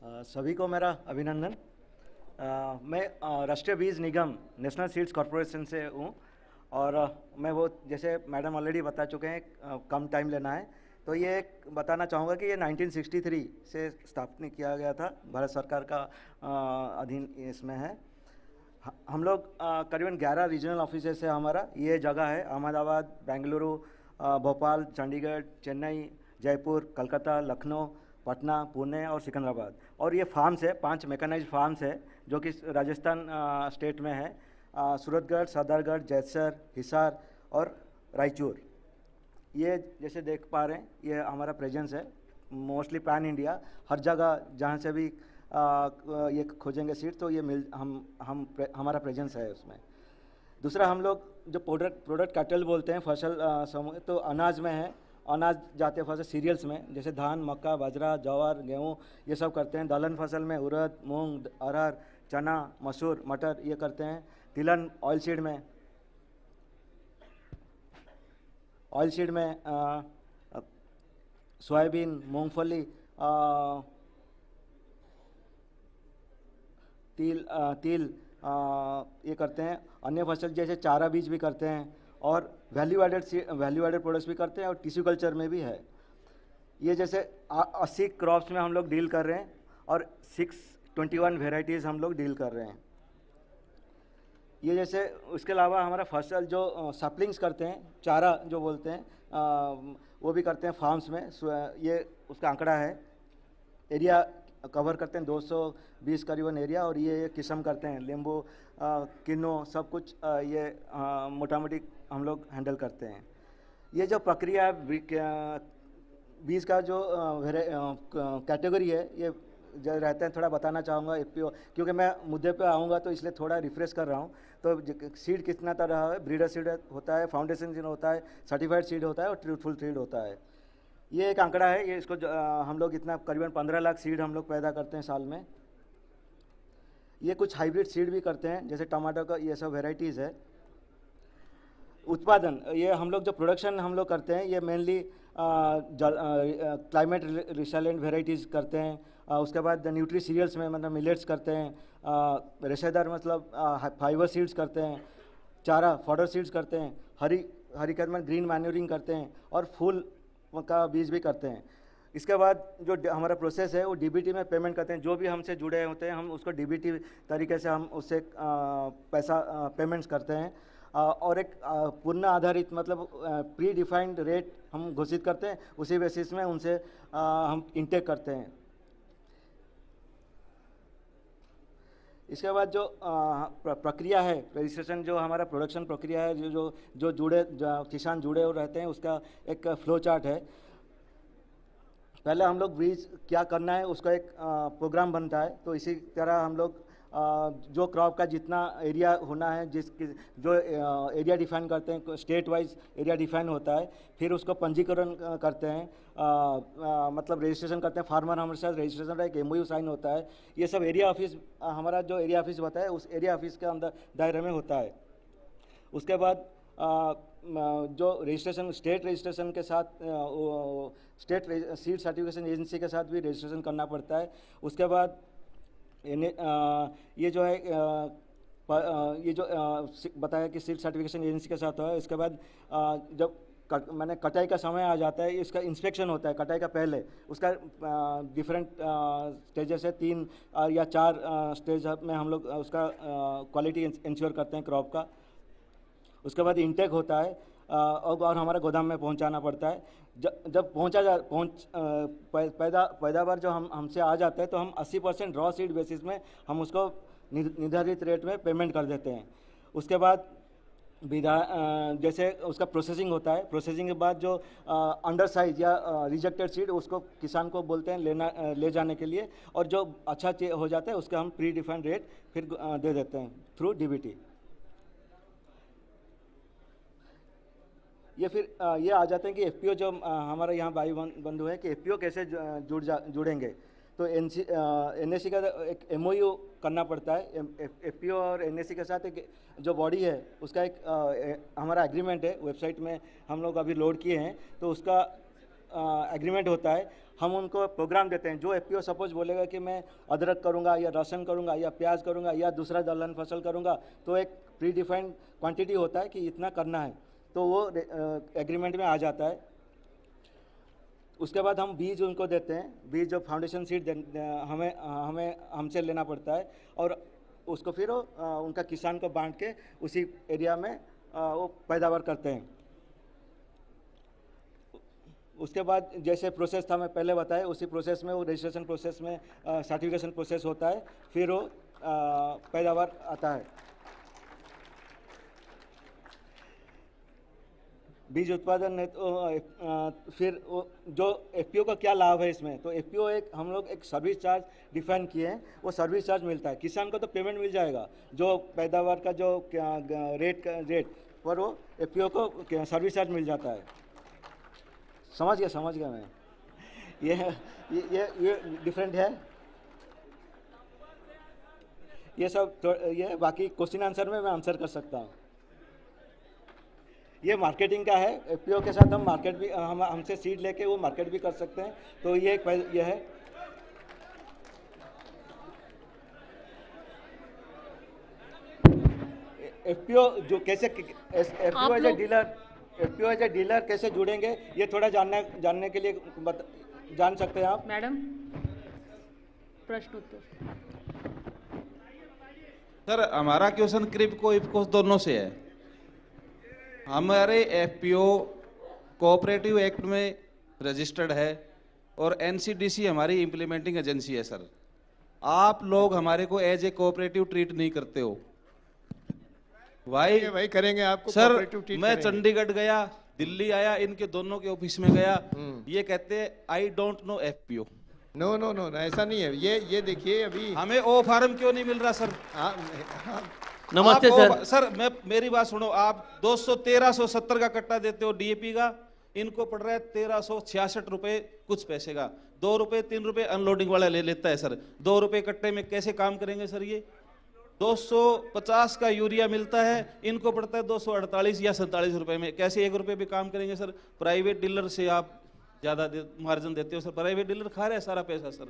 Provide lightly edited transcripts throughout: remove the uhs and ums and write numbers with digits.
सभी को मेरा अभिनंदन। मैं राष्ट्रीय बीज निगम नेशनल सीड्स कॉरपोरेशन से हूँ और मैं वो जैसे मैडम ऑलरेडी बता चुके हैं कम टाइम लेना है, तो ये एक बताना चाहूँगा कि ये 1963 से स्थापित किया गया था, भारत सरकार का अधीन इसमें है। हम लोग करीबन 11 रीजनल ऑफिसेस है हमारा। ये जगह है अहमदाबाद, बेंगलुरु, भोपाल, चंडीगढ़, चेन्नई, जयपुर, कलकत्ता, लखनऊ, पटना, पुणे और सिकंदराबाद। और ये फार्म्स है, 5 मैकेनाइज्ड फार्म्स है जो कि राजस्थान स्टेट में है। सूरतगढ़, सदरगढ़, जैसर, हिसार और रायचूर। ये जैसे देख पा रहे हैं ये हमारा प्रेजेंस है, मोस्टली पैन इंडिया। हर जगह जहाँ से भी ये खोजेंगे सीट तो ये हमारा प्रेजेंस है उसमें। दूसरा, हम लोग जो प्रोडक्ट कैटल बोलते हैं, फसल समूह, तो अनाज में है। अनाज जाते हैं फसल सीरियल्स में, जैसे धान, मक्का, बाजरा, ज्वार, गेहूँ, ये सब करते हैं। दलहन फसल में उड़द, मूंग, अरहर, चना, मसूर, मटर, ये करते हैं। तिलहन ऑयल सीड में सोयाबीन, मूंगफली, तिल ये करते हैं। अन्य फसल जैसे चारा बीज भी करते हैं और वैल्यू एडेड प्रोडक्ट्स भी करते हैं और टिश्यू कल्चर में भी है। ये जैसे 80 क्रॉप्स में हम लोग डील कर रहे हैं और 621 वेराइटीज़ हम लोग डील कर रहे हैं। ये जैसे उसके अलावा हमारा फसल जो सप्लिंग्स करते हैं, चारा जो बोलते हैं, वो भी करते हैं फार्म्स में। ये उसका आंकड़ा है। एरिया कवर करते हैं 220 करीबन एरिया, और ये किस्म करते हैं नींबू, किन्नू, सब कुछ ये मोटा मोटी हम लोग हैंडल करते हैं। ये जो प्रक्रिया है बीज का जो कैटेगरी है, ये जो रहते हैं, थोड़ा बताना चाहूँगा एफपीओ, क्योंकि मैं मुद्दे पे आऊँगा तो इसलिए थोड़ा रिफ्रेश कर रहा हूँ। तो सीड कितना तरह है, ब्रीडर सीड होता है, फाउंडेशन सीड होता है, सर्टिफाइड सीड होता है और ट्रूथफुल सीड होता है। ये एक आंकड़ा है। ये इसको हम लोग इतना करीबन 15 लाख सीड हम लोग पैदा करते हैं साल में। ये कुछ हाइब्रिड सीड भी करते हैं, जैसे टमाटो का, ये सब वेराइटीज़ है। उत्पादन, ये हम लोग जो प्रोडक्शन हम लोग करते हैं, ये मेनली क्लाइमेट रिसेलेंट वेराइटीज़ करते हैं। उसके बाद न्यूट्री सीरियल्स में मतलब मिलेट्स करते हैं, रेशेदार मतलब फाइबर सीड्स करते हैं, चारा फॉडर सीड्स करते हैं, हरी में ग्रीन मैन्यूरिंग करते हैं और फूल का बीज भी करते हैं। इसके बाद जो हमारा प्रोसेस है वो डीबीटी में पेमेंट करते हैं। जो भी हमसे जुड़े होते हैं हम उसको डीबीटी तरीके से हम उससे पैसा पेमेंट्स करते हैं। और एक पूर्ण आधारित मतलब प्री डिफाइंड रेट हम घोषित करते हैं, उसी बेसिस में उनसे हम इंटेक करते हैं। इसके बाद जो प्रक्रिया है, रजिस्ट्रेशन, जो हमारा प्रोडक्शन प्रक्रिया है, जो किसान जुड़े हुए रहते हैं, उसका एक फ्लो चार्ट है। पहले हम लोग बीज क्या करना है उसका एक प्रोग्राम बनता है। तो इसी तरह हम लोग जो क्रॉप का जितना एरिया होना है, जो एरिया डिफाइन करते हैं, स्टेट वाइज एरिया डिफाइन होता है। फिर उसको पंजीकरण करते हैं, मतलब रजिस्ट्रेशन करते हैं। फार्मर हमारे साथ रजिस्ट्रेशन का एक एमओयू साइन होता है। ये सब एरिया ऑफिस, हमारा जो एरिया ऑफिस होता है उस एरिया ऑफिस के अंदर दायरे में होता है। उसके बाद जो रजिस्ट्रेशन, स्टेट रजिस्ट्रेशन के साथ स्टेट सीड सर्टिफिकेशन एजेंसी के साथ भी रजिस्ट्रेशन करना पड़ता है। उसके बाद ये जो है ये जो बताया कि सीड सर्टिफिकेशन एजेंसी के साथ है। इसके बाद जब मैंने कटाई का समय आ जाता है, इसका इंस्पेक्शन होता है कटाई का पहले। उसका डिफरेंट स्टेजेस है, 3 या 4 स्टेज में हम लोग उसका क्वालिटी इंश्योर करते हैं क्रॉप का। उसके बाद इंटेक होता है और हमारा गोदाम में पहुंचाना पड़ता है। जब पैदावार जो हमसे आ जाता है तो हम 80% रॉ सीड बेसिस में हम उसको निर्धारित रेट में पेमेंट कर देते हैं। उसके बाद जैसे उसका प्रोसेसिंग होता है। प्रोसेसिंग के बाद जो अंडर साइज या रिजेक्टेड सीड, उसको किसान को बोलते हैं ले जाने के लिए, और जो अच्छा हो जाता है उसका हम प्री डिफाइंड रेट फिर दे देते हैं थ्रू डीबीटी। ये फिर ये आ जाते हैं कि एफपीओ जो हमारा यहाँ भाई बंधु है कि एफपीओ कैसे जुड़ेंगे। तो एनएससी का एक एमओयू करना पड़ता है। एफपीओ और एनएससी के साथ एक जो बॉडी है उसका एक हमारा एग्रीमेंट है, वेबसाइट में हम लोग अभी लोड किए हैं। तो उसका एग्रीमेंट होता है, हम उनको प्रोग्राम देते हैं। जो एफपीओ सपोज बोलेगा कि मैं अदरक करूंगा या लहसुन करूंगा या प्याज करूंगा या दूसरा दलहन फसल करूंगा, तो एक प्री डिफाइंड क्वांटिटी होता है कि इतना करना है, तो वो एग्रीमेंट में आ जाता है। उसके बाद हम बीज उनको देते हैं। बीज जो फाउंडेशन सीड हमें हमसे लेना पड़ता है और उसको फिर उनका किसान को बांट के उसी एरिया में वो पैदावार करते हैं। उसके बाद जैसे प्रोसेस था मैं पहले बताया, उसी प्रोसेस में वो रजिस्ट्रेशन प्रोसेस में सर्टिफिकेशन प्रोसेस होता है, फिर वो पैदावार आता है। बीज उत्पादन है तो फिर वो जो एफपीओ का क्या लाभ है इसमें, तो एफपीओ एक हम लोग एक सर्विस चार्ज डिफाइन किए हैं, वो सर्विस चार्ज मिलता है। किसान को तो पेमेंट मिल जाएगा, जो पैदावार का जो रेट पर वो एफपीओ को सर्विस चार्ज मिल जाता है। समझ गया मैं। ये डिफरेंट है। ये सब ये बाकी क्वेश्चन आंसर में मैं आंसर कर सकता हूँ। ये मार्केटिंग का है। एफपीओ के साथ हम मार्केट भी हमसे सीड लेके वो मार्केट भी कर सकते हैं, तो ये है। एफपीओ जो कैसे एफपीओ एज ए डीलर कैसे जुड़ेंगे, ये थोड़ा जानने के लिए जान सकते हैं आप। मैडम, प्रश्न उत्तर। सर, हमारा क्वेश्चन क्रिप्को इफको दोनों से है। हमारे एफपीओ कोऑपरेटिव एक्ट में रजिस्टर्ड है और एनसीडीसी हमारी इम्प्लीमेंटिंग एजेंसी है। सर, आप लोग हमारे को एज ए कोऑपरेटिव ट्रीट नहीं करते हो। भाई करेंगे आपको सर, कोऑपरेटिव ट्रीट मैं करेंगे। चंडीगढ़ गया, दिल्ली आया, इनके दोनों के ऑफिस में गया, ये कहते हैं I don't know FPO. No ऐसा नहीं है। ये देखिए, अभी हमें ओ फार्म क्यों नहीं मिल रहा सर? नमस्ते सर। सर, मेरी बात सुनो। आप 1370 का कट्टा देते हो डीएपी का, इनको पड़ रहा है 1366 रुपए कुछ पैसे का। 2 रुपए 3 रुपए अनलोडिंग वाला ले लेता है सर। 2 रुपए कट्टे में कैसे काम करेंगे सर? ये 250 का यूरिया मिलता है, इनको पड़ता है 248 या 47 रुपए में। कैसे 1 रुपए भी काम करेंगे सर? प्राइवेट डीलर से आप ज्यादा मार्जिन देते हो सर। प्राइवेट डीलर खा रहे हैं सारा पैसा सर।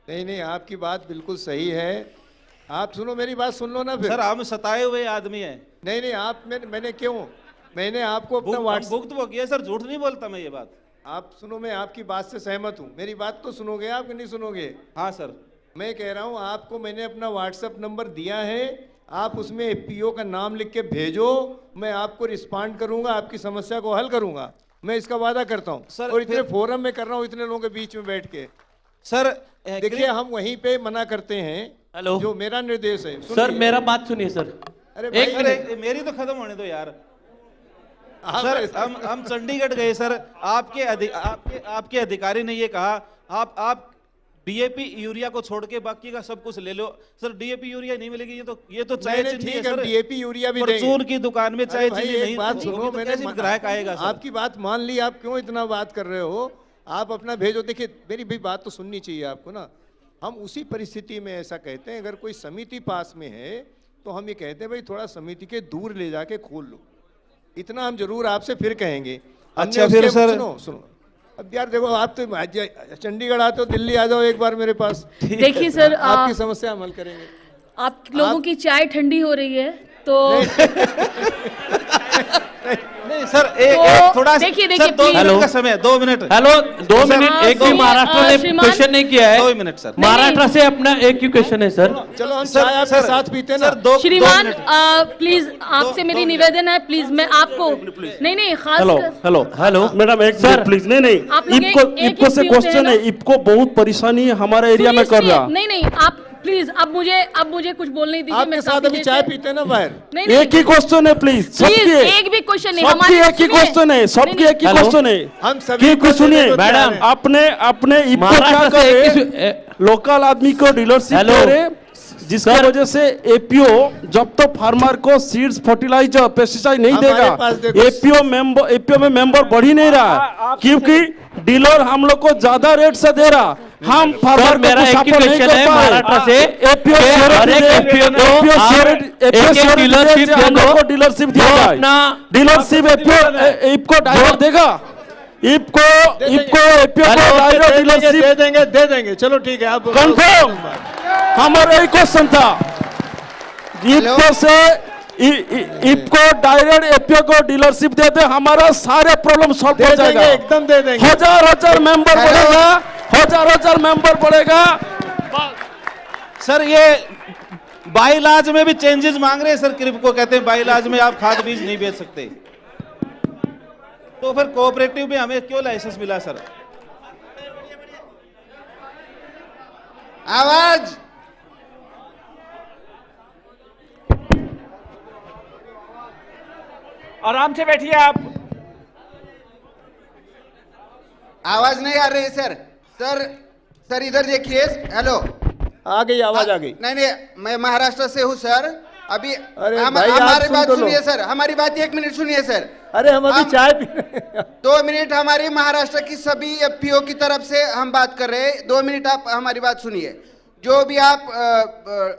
नहीं, आपकी बात बिल्कुल सही है। आप सुनो, मेरी बात सुन लो ना फिर। सर, हम सताए हुए आदमी हैं। नहीं, आप मैंने आपको अपना व्हाट्सएप भुगत वो किया सर, झूठ नहीं बोलता मैं ये बात। आप सुनो, मैं आपकी बात से सहमत हूँ। मेरी बात तो सुनोगे आप कि नहीं सुनोगे? हाँ सर। मैं कह रहा हूँ, आपको मैंने अपना व्हाट्सएप नंबर दिया है, आप उसमें एफपीओ का नाम लिख के भेजो, मैं आपको रिस्पॉन्ड करूंगा, आपकी समस्या को हल करूंगा। मैं इसका वादा करता हूँ सर। और इतने फोरम में कर रहा हूँ, इतने लोगों के बीच में बैठ के। सर देखिए, हम वहीं पे मना करते हैं। हेलो, जो मेरा निर्देश है। सर मेरा बात सुनिए सर। अरे एक भाई, मिनट, मेरी तो खत्म होने दो यार। आप सर, हम चंडीगढ़ गए सर। आपके अधिकारी ने ये कहा आप डीएपी यूरिया को छोड़ के बाकी का सब कुछ ले लो। सर, डीएपी यूरिया नहीं मिलेगी। ये तो चाय चीनी है ठीक है, सर। डीएपी यूरिया भी परचून देंगे। की दुकान में चाय चीनी नहीं। बात तो सुनो, मैंने कैसे ग्राहक आएगा सर? आपकी बात मान ली, आप क्यों इतना बात कर रहे हो? आप अपना भेजो। देखिए, मेरी भी बात तो सुननी चाहिए आपको ना। हम उसी परिस्थिति में ऐसा कहते हैं, अगर कोई समिति पास में है तो हम ये कहते हैं भाई थोड़ा समिति के दूर ले जाके खोल लो। इतना हम जरूर आपसे फिर कहेंगे। अच्छा, फिर सर सुनो, अब यार देखो, आप तो चंडीगढ़ आते हो, दिल्ली आ जाओ एक बार मेरे पास। देखिए सर, आपकी समस्या हम हल करेंगे। आप लोगों की चाय ठंडी हो रही है तो नहीं सर, एक थोड़ा देखिए, सर, 2 मिनट का समय, 2 मिनट। Hello, 2 minute. एक भी महाराष्ट्र ने श्रीमान, क्वेश्चन नहीं किया है। 2 मिनट सर। महाराष्ट्र से अपना एक ही क्वेश्चन है सर। चलो, हम चाय आपके साथ पीते हैं ना। श्रीमान, प्लीज आपसे मेरी निवेदन है, प्लीज मैं आपको नहीं खास हेलो मैडम, एक सर, प्लीज। नहीं आप लोग इपको से क्वेश्चन है। इपको बहुत परेशानी है हमारे एरिया में कर रहा। नहीं आप प्लीज अब मुझे कुछ बोलने दीजिए। आपके साथ अभी चाय पीते हैं ना बाहर। नहीं, एक ही क्वेश्चन है प्लीज। सबके एक भी क्वेश्चन नहीं, सबकी एक ही क्वेश्चन है। सबके एक ही क्वेश्चन है। हम सभी क्योंकि सुनिए मैडम, अपने इपको क्या करे, लोकल आदमी को डीलरशिप करे, जिसकी वजह से एपीओ जब तो फार्मर को सीड्स, फर्टिलाइजर, पेस्टिसाइड नहीं देगा, एपीओ में मेंबर बढ़ ही नहीं रहा है, क्योंकि डीलर हम लोग को ज्यादा रेट से दे रहा। हम फार्मर मेरा एक ही क्वेश्चन है महाराष्ट्र से। एपीओ डीलरशिप दिया जाए। डीलरशिप एपीओ डायरेक्ट देगा। इपको एपीओ को डायरेक्ट डीलरशिप दे देंगे चलो ठीक है आप कंफर्म। हमारा एक क्वेश्चन था, इपको से इपको डायरेक्ट एपीओ को डीलरशिप दे दे, हमारा सारे प्रॉब्लम सॉल्व हो जाएगा। एकदम दे देंगे। हजार मेंबर बढ़ेगा, हजार मेंबर बढ़ेगा। सर ये बाईलाज में भी चेंजेस मांग रहे हैं सर। क्रिप्को कहते हैं बाईलाज में आप खाद बीज नहीं बेच सकते, तो फिर कोऑपरेटिव में हमें क्यों लाइसेंस मिला सर? आवाज आराम से बैठिए आप। आवाज नहीं आ रही सर। सर इधर देखिए। हेलो, आ गई आवाज आ गई। नहीं मैं महाराष्ट्र से हूँ सर। अभी अरे हमारी बात सुनिए सर, हमारी बात 1 मिनट सुनिए सर। अरे हम अभी चाय पी रहे हैं। 2 मिनट हमारी महाराष्ट्र की सभी एफपीओ की तरफ से हम बात कर रहे हैं। 2 मिनट आप हमारी बात सुनिए। जो भी आप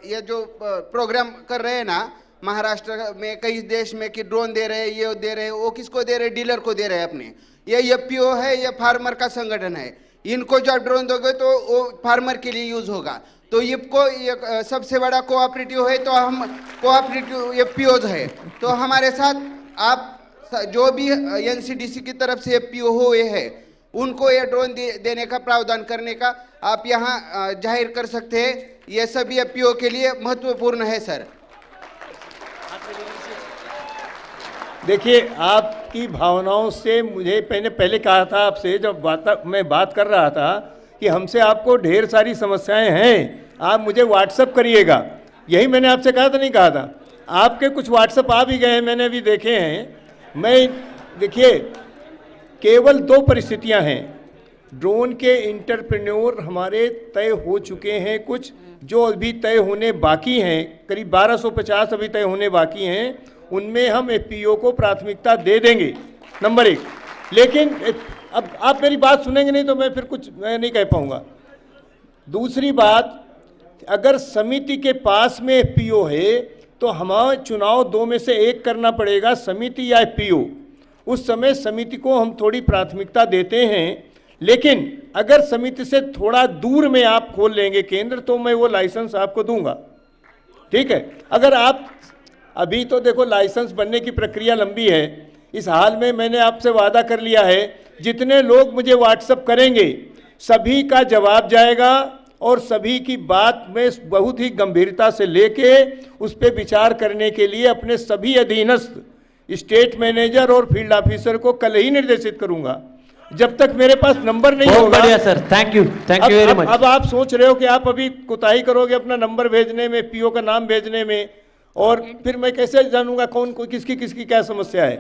ये जो प्रोग्राम कर रहे हैं ना महाराष्ट्र में, कई देश में कि ड्रोन दे रहे हैं, ये दे रहे हैं, वो किसको दे रहे हैं? डीलर को दे रहे हैं अपने। ये एफपीओ है, ये फार्मर का संगठन है। इनको जब ड्रोन दोगे तो वो फार्मर के लिए यूज होगा। तो ये सबसे बड़ा कोऑपरेटिव है, तो हम कोऑपरेटिव एफपीओज है। तो हमारे साथ आप जो भी एनसीडीसी की तरफ से एफपीओ हुए हैं उनको ये ड्रोन देने का प्रावधान करने का आप यहाँ जाहिर कर सकते हैं। ये सभी एफपीओ के लिए महत्वपूर्ण है सर। देखिए आपकी भावनाओं से मुझे पहले कहा था आपसे, जब मैं बात कर रहा था कि हमसे आपको ढेर सारी समस्याएं हैं, आप मुझे व्हाट्सअप करिएगा। यही मैंने आपसे कहा था, नहीं कहा था? आपके कुछ व्हाट्सअप आ भी गए हैं, मैंने अभी देखे हैं। देखिए केवल 2 परिस्थितियां हैं। ड्रोन के इंटरप्रेन्योर हमारे तय हो चुके हैं, कुछ जो अभी तय होने बाकी हैं, करीब 1250 अभी तय होने बाकी हैं। उनमें हम एफपीओ को प्राथमिकता दे देंगे, नंबर 1। लेकिन अब आप मेरी बात सुनेंगे नहीं तो मैं फिर कुछ मैं नहीं कह पाऊंगा। दूसरी बात, अगर समिति के पास में एफपीओ है तो हमें चुनाव 2 में से 1 करना पड़ेगा, समिति या एफपीओ। उस समय समिति को हम थोड़ी प्राथमिकता देते हैं। लेकिन अगर समिति से थोड़ा दूर में आप खोल लेंगे केंद्र तो मैं वो लाइसेंस आपको दूंगा, ठीक है? अगर आप अभी तो देखो लाइसेंस बनने की प्रक्रिया लंबी है। इस हाल में मैंने आपसे वादा कर लिया है, जितने लोग मुझे व्हाट्सएप करेंगे सभी का जवाब जाएगा और सभी की बात में बहुत ही गंभीरता से लेके उस पर विचार करने के लिए अपने सभी अधीनस्थ स्टेट मैनेजर और फील्ड ऑफिसर को कल ही निर्देशित करूंगा। जब तक मेरे पास नंबर नहीं होगा। बढ़िया sir, thank you very much. अब आप सोच रहे हो कि आप अभी कोताही करोगे अपना नंबर भेजने में, पीओ का नाम भेजने में, और फिर मैं कैसे जानूंगा कौन किसकी क्या समस्या है?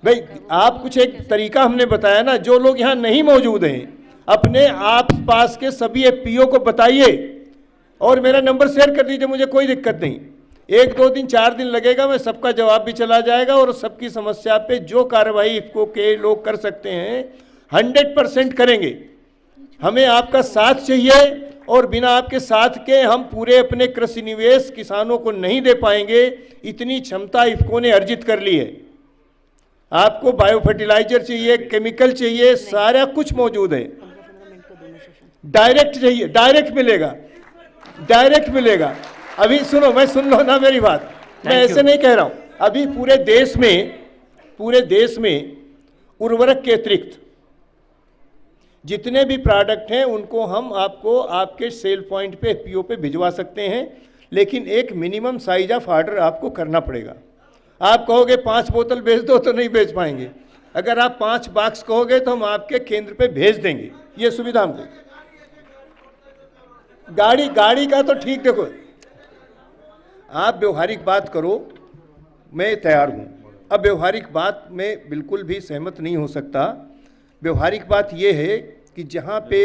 भाई आप कुछ एक तरीका हमने बताया ना, जो लोग यहाँ नहीं मौजूद हैं अपने आप पास के सभी एफपीओ को बताइए और मेरा नंबर शेयर कर दीजिए, मुझे कोई दिक्कत नहीं। 1, 2 दिन 4 दिन लगेगा, मैं सबका जवाब भी चला जाएगा और सबकी समस्या पे जो कार्रवाई इफको के लोग कर सकते हैं 100% करेंगे। हमें आपका साथ चाहिए और बिना आपके साथ के हम पूरे अपने कृषि निवेश किसानों को नहीं दे पाएंगे। इतनी क्षमता इफको ने अर्जित कर ली है। आपको बायो फर्टिलाइजर चाहिए, केमिकल चाहिए, सारा कुछ मौजूद है। डायरेक्ट चाहिए, डायरेक्ट मिलेगा। अभी सुनो, मैं सुन लो ना मेरी बात, मैं ऐसे नहीं कह रहा हूं। अभी पूरे देश में उर्वरक के अतिरिक्त जितने भी प्रोडक्ट हैं उनको हम आपको आपके सेल पॉइंट पे एफपीओ पे भिजवा सकते हैं, लेकिन एक मिनिमम साइज ऑफ ऑर्डर आपको करना पड़ेगा। आप कहोगे 5 बोतल भेज दो तो नहीं भेज पाएंगे। अगर आप 5 बॉक्स कहोगे तो हम आपके केंद्र पे भेज देंगे, ये सुविधा हमको। गाड़ी का तो ठीक, देखो आप व्यवहारिक बात करो, मैं तैयार हूँ। अब व्यवहारिक बात में बिल्कुल भी सहमत नहीं हो सकता। व्यवहारिक बात यह है कि जहाँ पे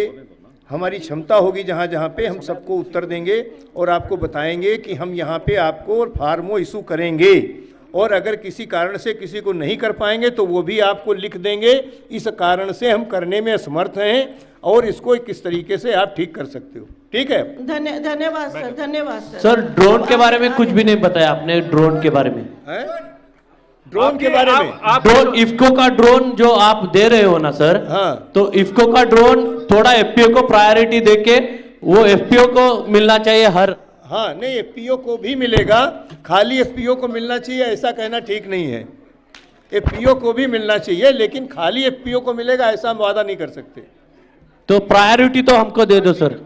हमारी क्षमता होगी, जहाँ पे हम सबको उत्तर देंगे और आपको बताएंगे कि हम यहाँ पे आपको फार्मो इशू करेंगे, और अगर किसी कारण से किसी को नहीं कर पाएंगे तो वो भी आपको लिख देंगे, इस कारण से हम करने में असमर्थ हैं और इसको किस तरीके से आप ठीक कर सकते हो। ठीक है, धन्यवाद सर, धन्यवाद सर। सर ड्रोन के बारे में कुछ भी नहीं बताया आपने, ड्रोन के बारे में है? ड्रोन के बारे में ड्रोन इफ्को का ड्रोन जो आप दे रहे हो ना सर, हाँ। तो इफ्को का ड्रोन थोड़ा एफपीओ को प्रायोरिटी देके वो एफपीओ को मिलना चाहिए हर। हाँ नहीं, एफपीओ को भी मिलेगा, खाली एफपीओ को मिलना चाहिए ऐसा कहना ठीक नहीं है। एफपीओ को भी मिलना चाहिए, लेकिन खाली एफपीओ को मिलेगा ऐसा हम वादा नहीं कर सकते। तो प्रायोरिटी तो हमको दे दो सर।